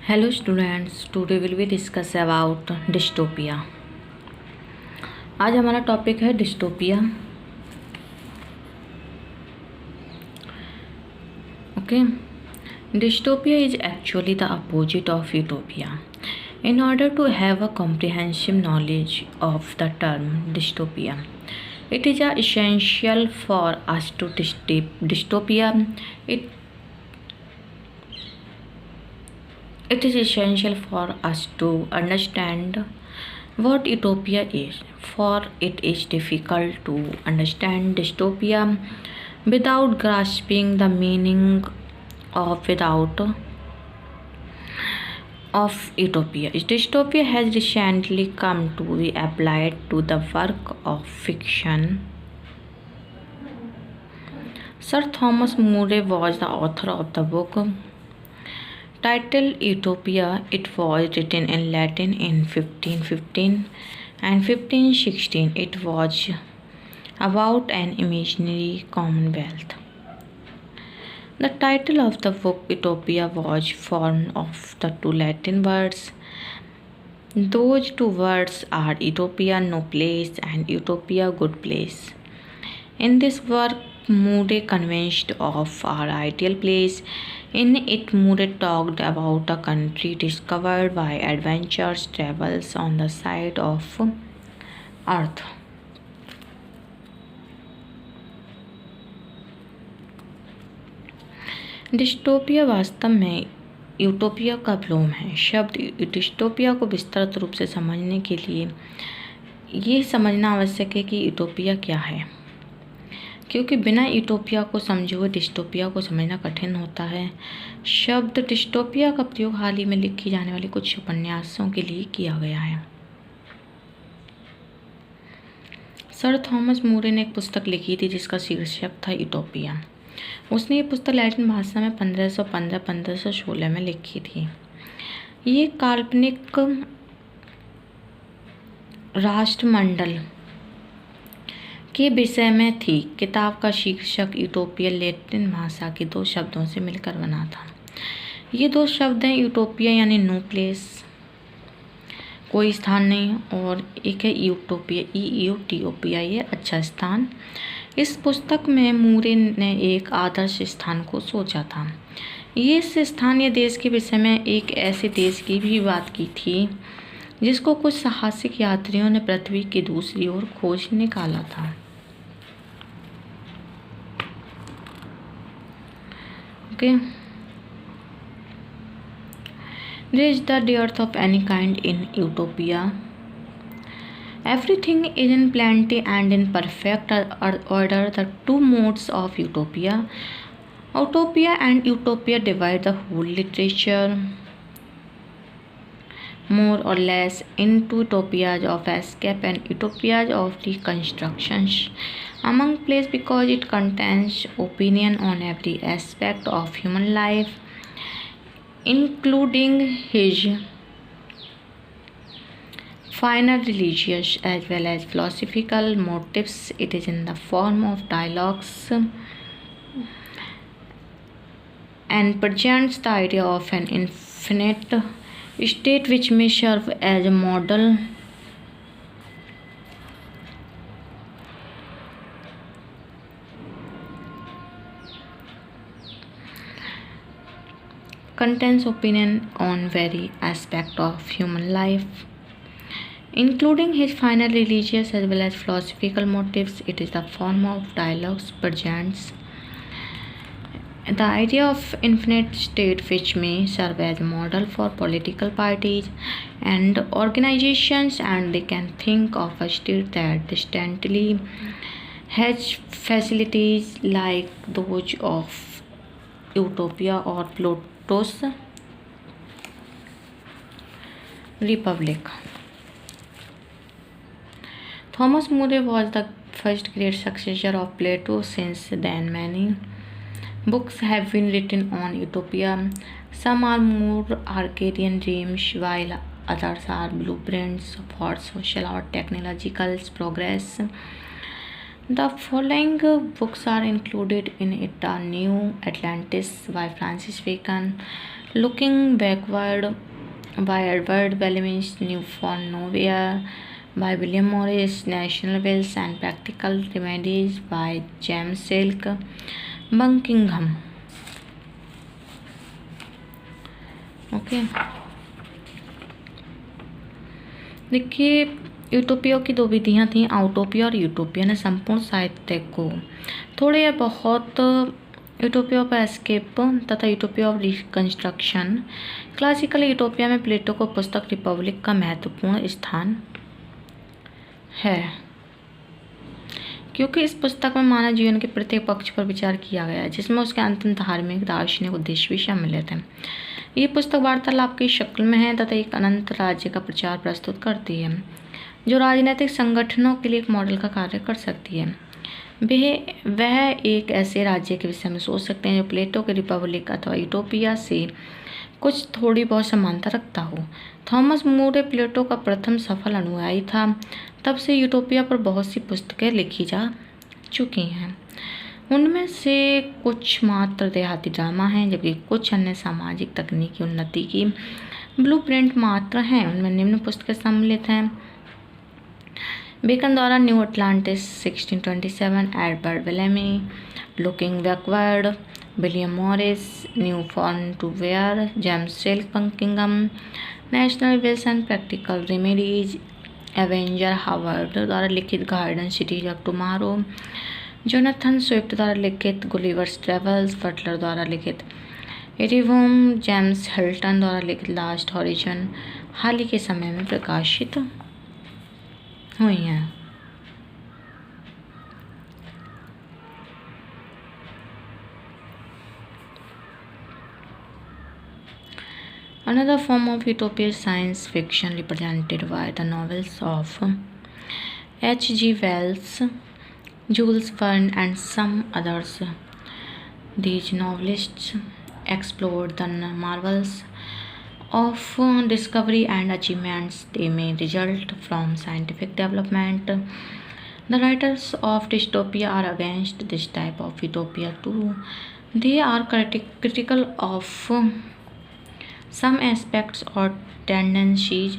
Hello students, today will be discuss about dystopia. आज हमारा topic है dystopia. Okay, dystopia is actually the opposite of utopia. In order to have a comprehensive knowledge of the term dystopia, it is essential for us to dystopia. It is essential for us to understand what utopia is, for it is difficult to understand dystopia without grasping the meaning of utopia. Dystopia has recently come to be applied to the work of fiction. Sir Thomas More was the author of the book titled Utopia. It was written in Latin in 1515 and 1516. It was about an imaginary commonwealth. The title of the book Utopia was formed of the two Latin words. Those two words are utopia, no place, and utopia, good place. In this work, Moore convinced of our ideal place. In it, Moore talked about a country discovered by adventurous travels on the side of Earth. Dystopia वास्तव में utopia का विलोम है. शब्द dystopia को विस्तृत रूप से समझने के लिए ये समझना आवश्यक है कि यूटोपिया क्या है, क्योंकि बिना यूटोपिया को समझे हुए डिस्टोपिया को समझना कठिन होता है. शब्द डिस्टोपिया का प्रयोग हाल ही में लिखी जाने वाली कुछ उपन्यासों के लिए किया गया है. सर थॉमस मोरे ने एक पुस्तक लिखी थी जिसका शीर्षक था यूटोपिया. उसने ये पुस्तक लैटिन भाषा में 1515-1516 में लिखी थी. ये काल्पनिक राष्ट्रमंडल के विषय में थी. किताब का शीर्षक यूटोपिया लैटिन भाषा के दो शब्दों से मिलकर बना था. ये दो शब्द हैं यूटोपिया यानी नो प्लेस, कोई स्थान नहीं, और एक है यूटोपिया यूटोपिया, ये अच्छा स्थान. इस पुस्तक में मूरे ने एक आदर्श स्थान को सोचा था. ये स्थानीय देश के विषय में एक ऐसे देश की भी बात की थी जिसको कुछ साहसिक यात्रियों ने पृथ्वी की दूसरी ओर खोज निकाला था. Okay. There is the dearth of any kind in utopia. Everything is in plenty and in perfect order. The two modes of utopia and utopia divide the whole literature more or less into utopias of escape and utopias of reconstruction among place, because it contains opinion on every aspect of human life, including his finer religious as well as philosophical motives. It is in the form of dialogues and presents the idea of an infinite state which may serve as a model contains opinion on very aspect of human life, including his final religious as well as philosophical motives. It is the form of dialogues presents the idea of infinite state which may serve as a model for political parties and organizations, and they can think of a state that distantly has facilities like those of utopia or Plato's republic. Thomas More was the first great successor of Plato. Since then, many books have been written on utopia. Some are more Arcadian dreams, while others are blueprints for social or technological progress. The following books are included in it: A New Atlantis by Francis Bacon, looking backward by Edward Bellamy's, new for Novia by William Morris, National Wills and Practical Remedies by James Silk, Buckingham. Okay, देखिए utopia की दो विधियाँ थीं, आउटोपिया और utopia ने संपूर्ण साहित्य को थोड़े या बहुत यूटोपिया ऑफ एस्केप तथा utopia of reconstruction. Classical utopia में प्लेटो को पुस्तक रिपब्लिक का महत्वपूर्ण स्थान है, क्योंकि इस पुस्तक में मानव जीवन के प्रत्येक पक्ष पर विचार किया गया है, जिसमें उसके अंतिम धार्मिक दार्शनिक उद्देश्य भी सम्मिलित हैं। ये पुस्तक वार्तालाप की शक्ल में है तथा एक अनंत राज्य का प्रचार प्रस्तुत करती है, जो राजनीतिक संगठनों के लिए एक मॉडल का कार्य कर सकती है। वह एक ऐसे राज्य के विषय में सोच सकते हैं जो प्लेटो के रिपब्लिक अथवा यूटोपिया से कुछ थोड़ी बहुत समानता रखता हो। थॉमस मूरे प्लेटो का प्रथम सफल अनुयायी था। तब से यूटोपिया पर बहुत सी पुस्तकें लिखी जा चुकी हैं। उनमें से कुछ मात्र देहाती ड्रामा हैं, जबकि कुछ अन्य सामाजिक तकनीकी उन्नति की ब्लूप्रिंट मात्र हैं। उनमें निम्न पुस्तकें सम्मिलित हैं: बेकन द्वारा New Atlantis 1627, Edward Bellamy, looking backward, William Morris, new from to where, James Silk, Buckingham, national evils and practical remedies, Ebenezer Howard द्वारा लिखित garden cities of tomorrow, Jonathan Swift द्वारा लिखित गुलिवर्स ट्रेवल्स, बटलर द्वारा लिखित एरिवोम, James Hilton द्वारा लिखित last horizon हाल ही के समय में प्रकाशित हुई हैं। Another form of utopia is science fiction, represented by the novels of H.G. Wells, Jules Verne, and some others. These novelists explored the marvels of discovery and achievements they may result from scientific development. The writers of dystopia are against this type of utopia too. They are critical of some aspects or tendencies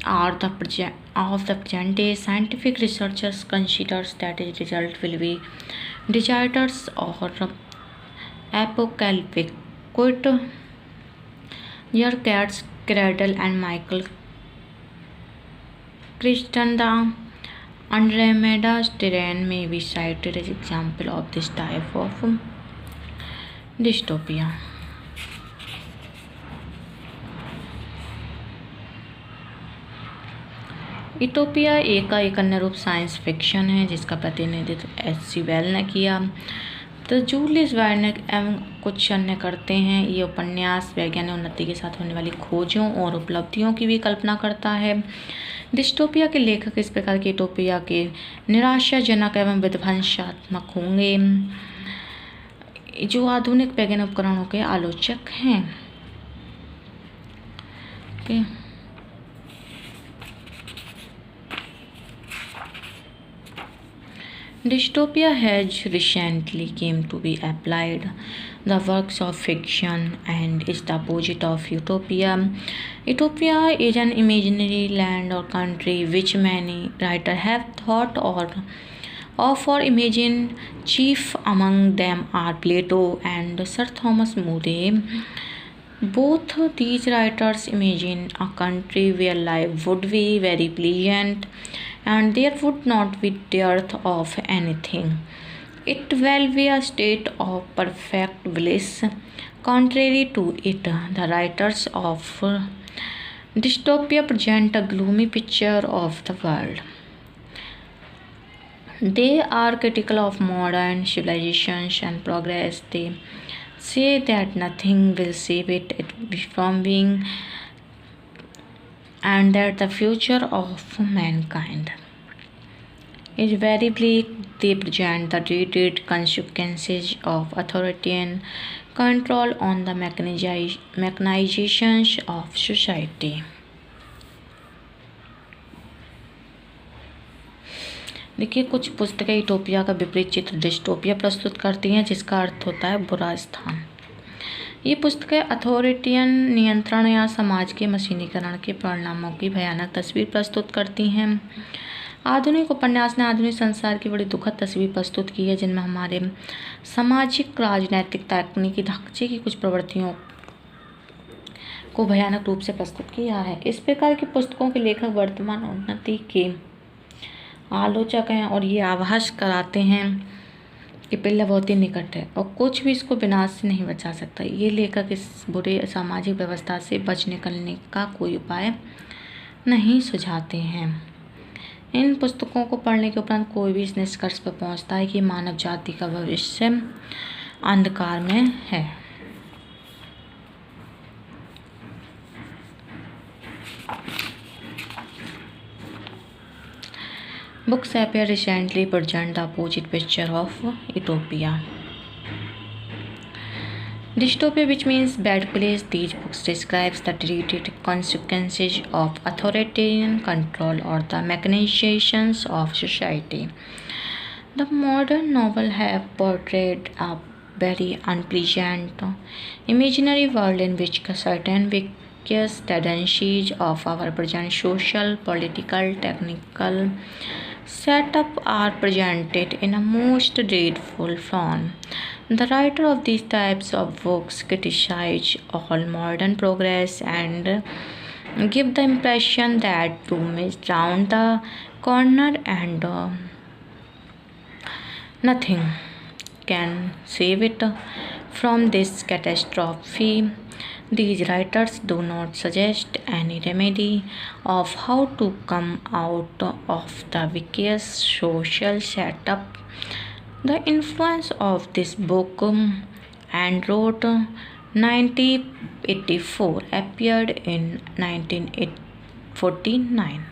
of the present day. Scientific researchers considers that its result will be disasters or apocalyptic. Quote Cat's Cradle and Michael Crichton, the Andromeda's Terrain may be cited as example of this type of dystopia. Utopia का एक अन्य रूप science fiction है, जिसका प्रतिनिधित्व H.G. Well ने किया। तो जूलियस वर्न एवं कुछ अन्य करते हैं। ये उपन्यास वैज्ञानिक उन्नति के साथ होने वाली खोजों और उपलब्धियों की भी कल्पना करता है। डिस्टोपिया के लेखक इस प्रकार की यूटोपिया के निराशाजनक एवं विध्वंसात्मक होंगे, जो आधुनिक वैज्ञानिक उपकरणों के आलोचक हैं। Dystopia has recently came to be applied the works of fiction and is the opposite of utopia. Utopia is an imaginary land or country which many writers have thought of or imagined. Chief among them are Plato and Sir Thomas More. Both these writers imagine a country where life would be very pleasant and there would not be dearth of anything. It will be a state of perfect bliss. Contrary to it, the writers of dystopia present a gloomy picture of the world. They are critical of modern civilizations and progress. They say that nothing will save it from being, and that the future of mankind is very bleak. They present the dreaded consequences of authoritarian control on the mechanizations of society. देखिए, कुछ पुस्तकें utopia का विपरीत चित्र dystopia प्रस्तुत करती हैं, जिसका अर्थ होता है बुरा स्थान। ये पुस्तकें अथॉरिटियन नियंत्रण या समाज के मशीनीकरण के परिणामों की भयानक तस्वीर प्रस्तुत करती हैं। आधुनिक उपन्यास ने आधुनिक संसार की बड़ी दुखद तस्वीर प्रस्तुत की है, जिनमें हमारे सामाजिक, राजनैतिक, तकनीकी ढांचे की कुछ प्रवृत्तियों को भयानक रूप से प्रस्तुत किया है। इस प्रकार की पुस्तकों के लेखक वर्तमान उन्नति के आलोचक हैं और ये आभास कराते हैं कि पिल्ला बहुत ही निकट है और कुछ भी इसको विनाश से नहीं बचा सकता। ये लेखक इस बुरे सामाजिक व्यवस्था से बच निकलने का कोई उपाय नहीं सुझाते हैं। इन पुस्तकों को पढ़ने के उपरांत कोई भी इस निष्कर्ष पर पहुंचता है कि मानव जाति का भविष्य अंधकार में है। Books appear recently present the opposite picture of utopia. Dystopia, which means bad place, these books describes the dreaded consequences of authoritarian control or the machinations of society. The modern novel have portrayed a very unpleasant imaginary world in which certain vicious tendencies of our present social, political, technical setup are presented in a most dreadful form. The writer of these types of books criticize all modern progress and give the impression that doom is round the corner and nothing can save it from this catastrophe. These writers do not suggest any remedy of how to come out of the vicious social setup. The influence of this book and wrote 1984 appeared in 1949.